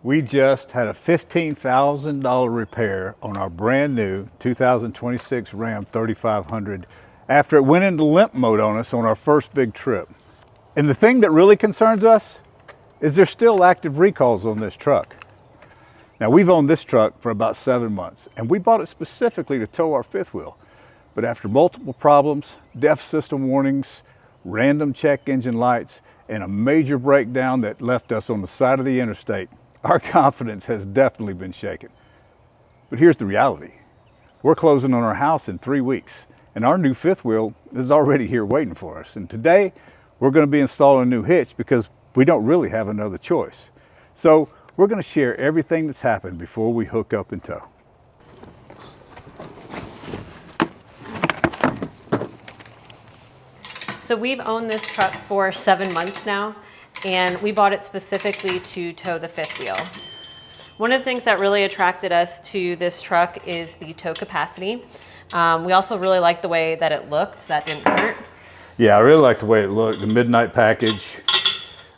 We just had a $15,000 repair on our brand new 2026 Ram 3500 after it went into limp mode on us on our first big trip. And the thing that really concerns us is there's still active recalls on this truck. Now, we've owned this truck for about 7 months, and we bought it specifically to tow our fifth wheel. But after multiple problems, DEF system warnings, random check engine lights, and a major breakdown that left us on the side of the interstate, our confidence has definitely been shaken. But here's the reality. We're closing on our house in 3 weeks, and our new fifth wheel is already here waiting for us. And today, we're going to be installing a new hitch because we don't really have another choice. So we're going to share everything that's happened before we hook up and tow. So we've owned this truck for 7 months now, and we bought it specifically to tow the fifth wheel. One of the things that really attracted us to this truck is the tow capacity. We also really liked the way that it looked. That didn't hurt. Yeah, I really like the way it looked. The midnight package,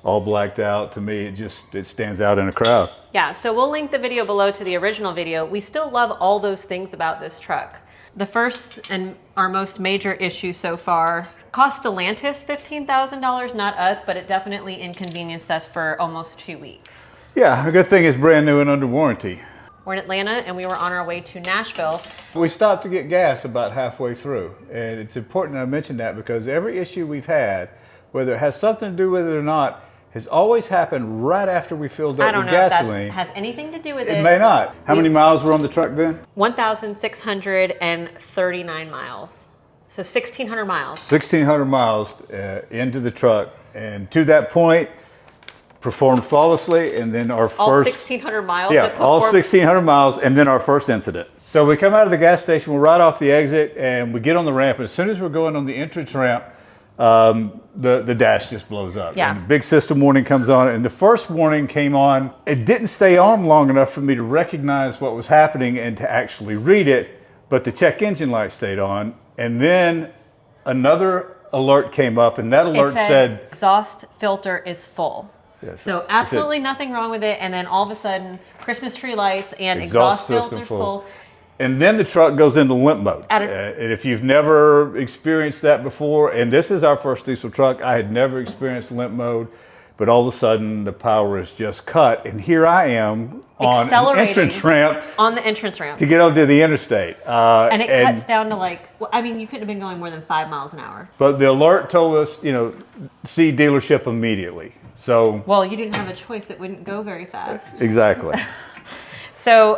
all blacked out. To me, it stands out in a crowd. Yeah, so we'll link the video below to the original video. We still love all those things about this truck. The first and our most major issue so far cost Stellantis $15,000, not us, but it definitely inconvenienced us for almost 2 weeks. Yeah, the good thing is brand new and under warranty. We're in Atlanta and we were on our way to Nashville. We stopped to get gas about halfway through, and it's important I mention that because every issue we've had, whether it has something to do with it or not, has always happened right after we filled up with gasoline. I don't know if that has anything to do with it. It may not. How many miles were on the truck then? 1,639 miles. So 1,600 miles. 1,600 miles into the truck, and to that point, performed flawlessly, and then our all first... 1,600 miles? Yeah, all 1,600 miles, and then our first incident. So we come out of the gas station, we're right off the exit, and we get on the ramp, and as soon as we're going on the entrance ramp, the dash just blows up. Yeah. And the big system warning comes on, and the first warning came on. It didn't stay on long enough for me to recognize what was happening and to actually read it, but the check engine light stayed on, and then another alert came up, and that alert said exhaust filter is full. Yes, so absolutely nothing wrong with it, and then all of a sudden Christmas tree lights and exhaust filter full. And then the truck goes into limp mode. And if you've never experienced that before, and this is our first diesel truck, I had never experienced limp mode, but all of a sudden the power is just cut, and here I am on an entrance ramp. On the entrance ramp. To get onto the interstate. And it cuts down to like, well, I mean, you couldn't have been going more than 5 miles an hour. But the alert told us, see dealership immediately. So. Well, you didn't have a choice. It wouldn't go very fast. Exactly. So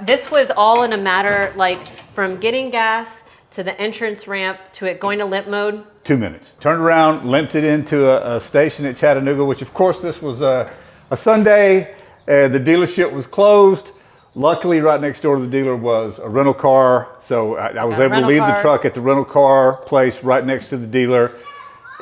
this was all in a matter, like from getting gas to the entrance ramp to it going to limp mode. 2 minutes. Turned around, limped it into a station at Chattanooga, which of course this was a Sunday, and the dealership was closed. Luckily, right next door to the dealer was a rental car, so I was able to leave the truck at the rental car place right next to the dealer,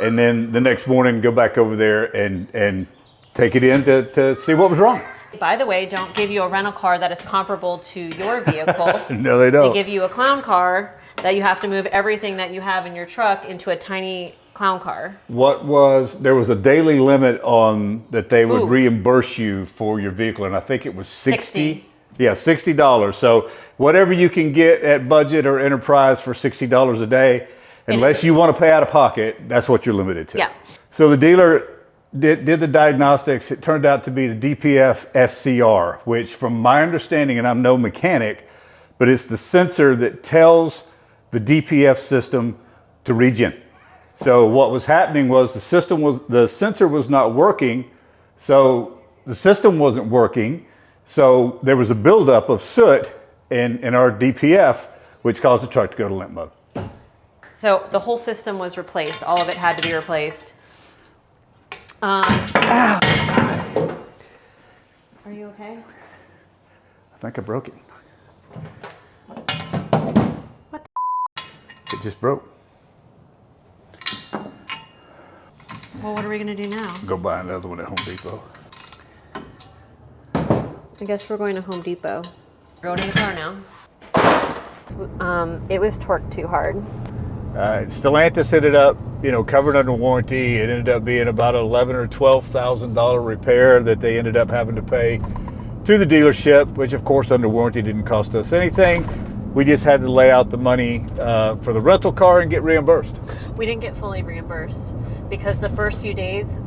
and then the next morning go back over there and take it in to see what was wrong. By the way, don't give you a rental car that is comparable to your vehicle. No, they don't. They give you a clown car that you have to move everything that you have in your truck into a tiny clown car. There was a daily limit on that they would reimburse you for your vehicle, and I think it was 60. Yeah, $60. So whatever you can get at budget or enterprise for $60 a day, unless you want to pay out of pocket, that's what you're limited to. Yeah. So the dealer did the diagnostics. It turned out to be the DPF SCR, which from my understanding, and I'm no mechanic, but it's the sensor that tells the DPF system to regen. So what was happening was the sensor was not working, so the system wasn't working, so there was a buildup of soot in our DPF, which caused the truck to go to limp mode. So the whole system was replaced. All of it had to be replaced. God. Are you okay? I think I broke it. What the? It just broke. Well, what are we going to do now? Go buy another one at Home Depot. I guess we're going to Home Depot. We're going in the car now. It was torqued too hard. Stellantis ended up, covered under warranty. It ended up being about $11,000 or $12,000 repair that they ended up having to pay. to the dealership, which of course under warranty didn't cost us anything. We just had to lay out the money for the rental car and get reimbursed. We didn't get fully reimbursed because the first few days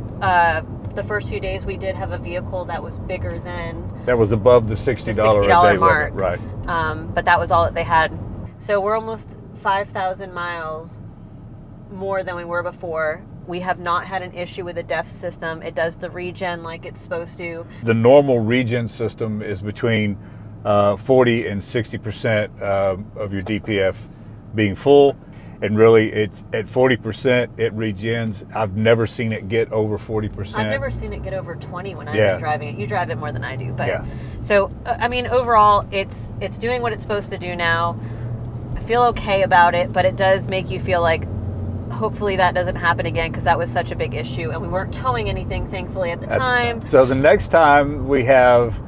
we did have a vehicle that was bigger than that was above the $60 a day mark, limit, right? But that was all that they had. So we're almost 5,000 miles more than we were before. We have not had an issue with the DEF system. It does the regen like it's supposed to. The normal regen system is between 40 and 60% of your DPF being full. And really, it's at 40%, it regens. I've never seen it get over 40%. I've never seen it get over 20 when I've been driving it. You drive it more than I do. But yeah. So, I mean, overall, it's doing what it's supposed to do now. I feel okay about it, but it does make you feel like hopefully that doesn't happen again because that was such a big issue. And we weren't towing anything, thankfully, at the time. So the next time we have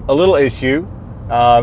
a little issue,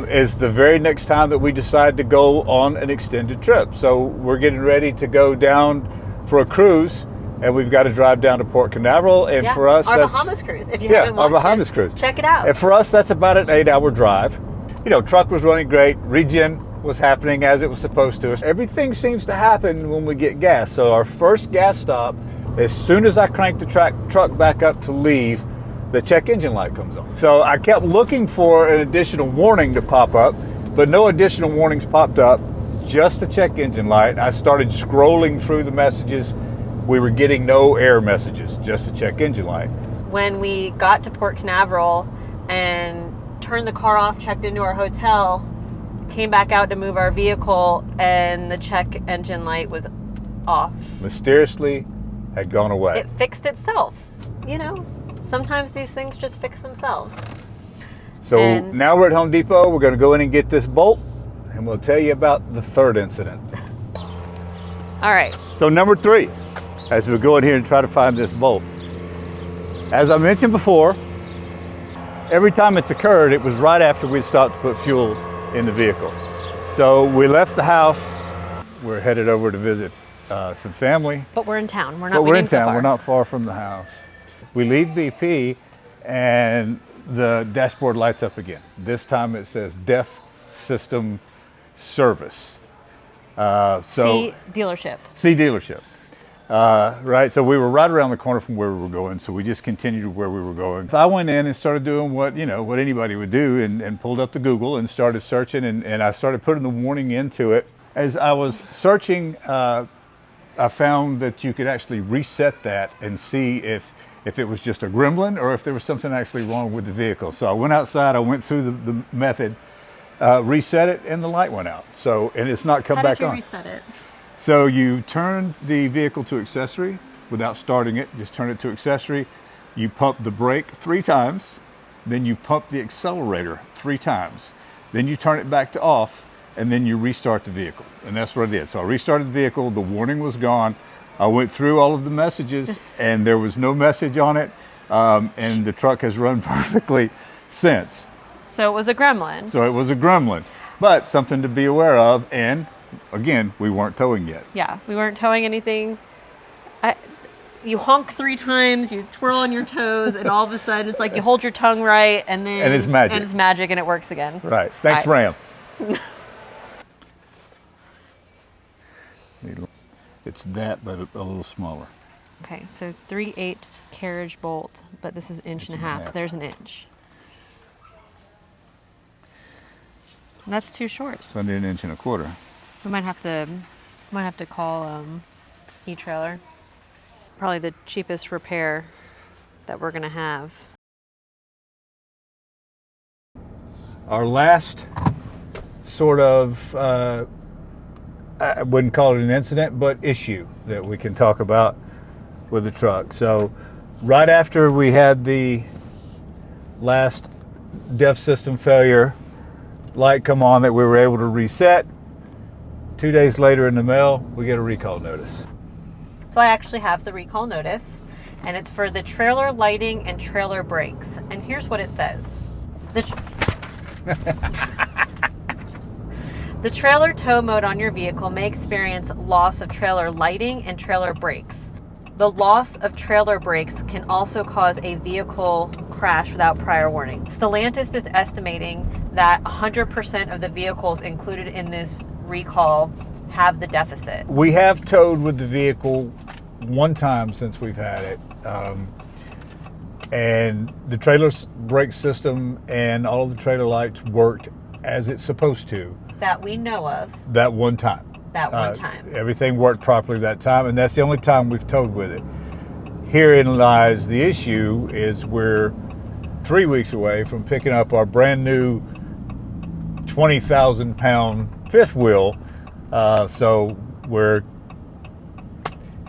is the very next time that we decide to go on an extended trip. So we're getting ready to go down for a cruise, and we've got to drive down to Port Canaveral. And for us, our that's Bahamas cruise. If you haven't watched our Bahamas cruise, check it out. And for us, that's about an 8-hour drive. You know, truck was running great. Regen was happening as it was supposed to. Everything seems to happen when we get gas. So our first gas stop, as soon as I crank the truck back up to leave, the check engine light comes on. So I kept looking for an additional warning to pop up, but no additional warnings popped up, just the check engine light. I started scrolling through the messages. We were getting no error messages, just the check engine light. When we got to Port Canaveral and turned the car off, checked into our hotel, came back out to move our vehicle, and the check engine light was off. Mysteriously had gone away. It fixed itself, you know? Sometimes these things just fix themselves. So now we're at Home Depot. We're going to go in and get this bolt, and we'll tell you about the third incident. All right. So number 3, as we go in here and try to find this bolt. As I mentioned before, every time it's occurred, it was right after we'd stopped to put fuel in the vehicle. So we left the house. We're headed over to visit some family. But we're in town. We're in town. So far. We're not far from the house. We leave BP, and the dashboard lights up again. This time it says DEF System Service. C dealership. C dealership. Right, so we were right around the corner from where we were going, so we just continued where we were going. I went in and started doing what anybody would do, and pulled up the Google and started searching, and I started putting the warning into it. As I was searching, I found that you could actually reset that and see if it was just a gremlin or if there was something actually wrong with the vehicle. So I went outside, I went through the method, reset it, and the light went out. So, and it's not come back on. How did you reset it? So you turn the vehicle to accessory without starting it. Just turn it to accessory. You pump the brake 3 times. Then you pump the accelerator 3 times. Then you turn it back to off, and then you restart the vehicle. And that's what I did. So I restarted the vehicle. The warning was gone. I went through all of the messages, and there was no message on it. And the truck has run perfectly since. So it was a gremlin. So it was a gremlin. But something to be aware of, and again, we weren't towing yet. Yeah, we weren't towing anything. You honk 3 times, you twirl on your toes, and all of a sudden it's like you hold your tongue right, and then... And it's magic. And it's magic, and it works again. Right. Thanks, Ram. It's that, but a little smaller. Okay, so 3/8 carriage bolt, but this is inch and a half, so there's an inch. That's too short. So I need 1 1/4 inches. We might have to call e-trailer. Probably the cheapest repair that we're gonna have. Our last sort of, I wouldn't call it an incident, but issue that we can talk about with the truck. So right after we had the last DEF system failure light come on that we were able to reset, 2 days later in the mail, we get a recall notice. So I actually have the recall notice, and it's for the trailer lighting and trailer brakes. And here's what it says. The trailer tow mode on your vehicle may experience loss of trailer lighting and trailer brakes. The loss of trailer brakes can also cause a vehicle crash without prior warning. Stellantis is estimating that 100% of the vehicles included in this recall have the deficit. We have towed with the vehicle one time since we've had it. And the trailer brake system and all of the trailer lights worked as it's supposed to. That we know of. That one time. That one time. Everything worked properly that time, and that's the only time we've towed with it. Herein lies the issue, is we're 3 weeks away from picking up our brand new 20,000 pound fifth wheel. So we're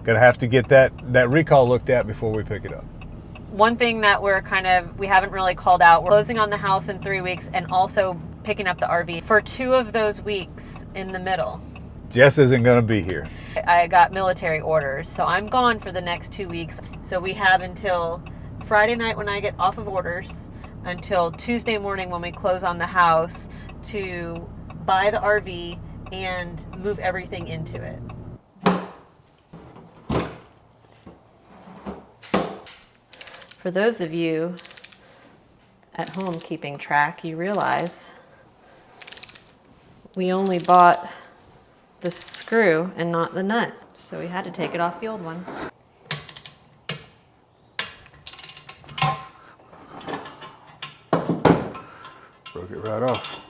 gonna have to get that recall looked at before we pick it up. One thing that we haven't really called out, we're closing on the house in 3 weeks and also picking up the RV for 2 of those weeks in the middle. Jess isn't gonna be here. I got military orders, so I'm gone for the next 2 weeks. So we have until Friday night when I get off of orders, until Tuesday morning when we close on the house, to buy the RV and move everything into it. For those of you at home keeping track, you realize we only bought the screw and not the nut, so we had to take it off the old one. Broke it right off.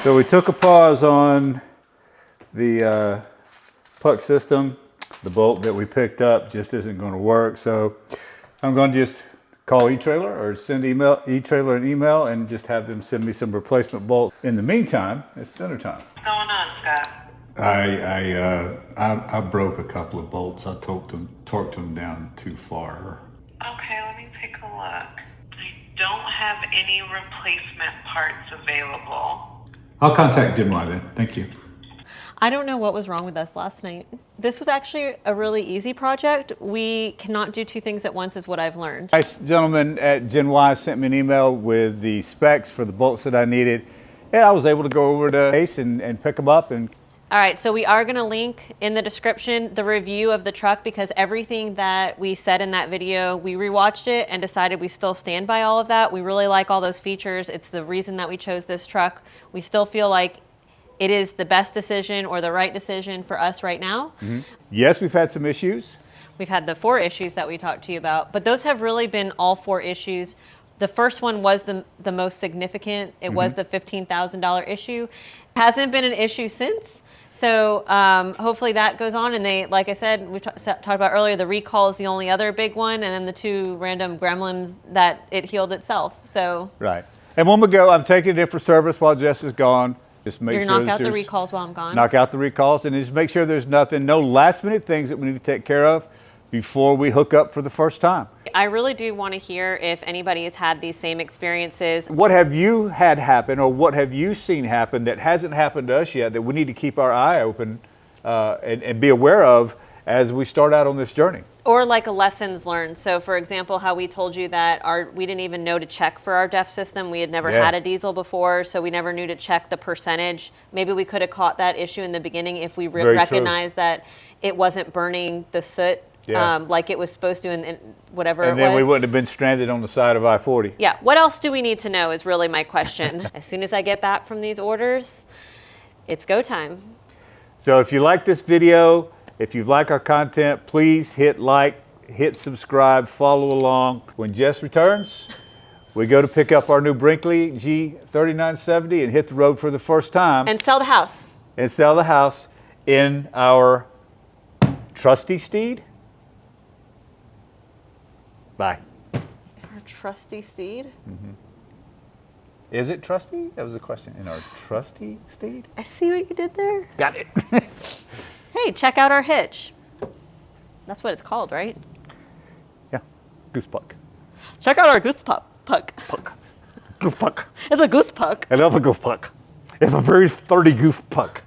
So we took a pause on the puck system. The bolt that we picked up just isn't going to work, so I'm going to just call E-Trailer or send E-Trailer an email and just have them send me some replacement bolts. In the meantime, it's dinner time. What's going on, Scott? I broke a couple of bolts. I torqued them down too far. Okay, let me take a look. I don't have any replacement parts available. I'll contact Dimline then. Thank you. I don't know what was wrong with us last night. This was actually a really easy project. We cannot do 2 things at once is what I've learned. Nice gentleman at Gen Y sent me an email with the specs for the bolts that I needed. And I was able to go over to Ace and pick them up. And all right, so we are gonna link in the description the review of the truck, because everything that we said in that video, we rewatched it and decided we still stand by all of that. We really like all those features. It's the reason that we chose this truck. We still feel like it is the best decision or the right decision for us right now. Mm-hmm. Yes, we've had some issues. We've had the 4 issues that we talked to you about, but those have really been all 4 issues. The first one was the most significant. It was the $15,000 issue. Hasn't been an issue since. So hopefully that goes on. And they, like I said, we talked about earlier, the recall is the only other big one, and then the 2 random gremlins that it healed itself. So right. And when we go, I'm taking it in for service while Jess is gone. Just make You're sure knock out the recalls while I'm gone. Knock out the recalls and just make sure there's no last minute things that we need to take care of before we hook up for the first time. I really do want to hear if anybody has had these same experiences. What have you had happen, or what have you seen happen that hasn't happened to us yet that we need to keep our eye open and be aware of as we start out on this journey? Or like a lessons learned. So for example, how we told you that we didn't even know to check for our DEF system. We had never had a diesel before, so we never knew to check the percentage. Maybe we could have caught that issue in the beginning if we recognized that it wasn't burning the soot like it was supposed to in whatever it was. And then we wouldn't have been stranded on the side of I-40. Yeah, what else do we need to know is really my question. As soon as I get back from these orders, it's go time. So if you like this video, if you like our content, please hit like, hit subscribe, follow along. When Jess returns, we go to pick up our new Brinkley G3970 and hit the road for the first time. And sell the house. And sell the house in our trusty steed. Bye. Our trusty steed? Mm-hmm. Is it trusty? That was the question. In our trusty steed? I see what you did there. Got it. Hey, check out our hitch. That's what it's called, right? Yeah, goose puck. Check out our goose puck. Goose puck. It's a goose puck. I love a goose puck. It's a very sturdy goose puck.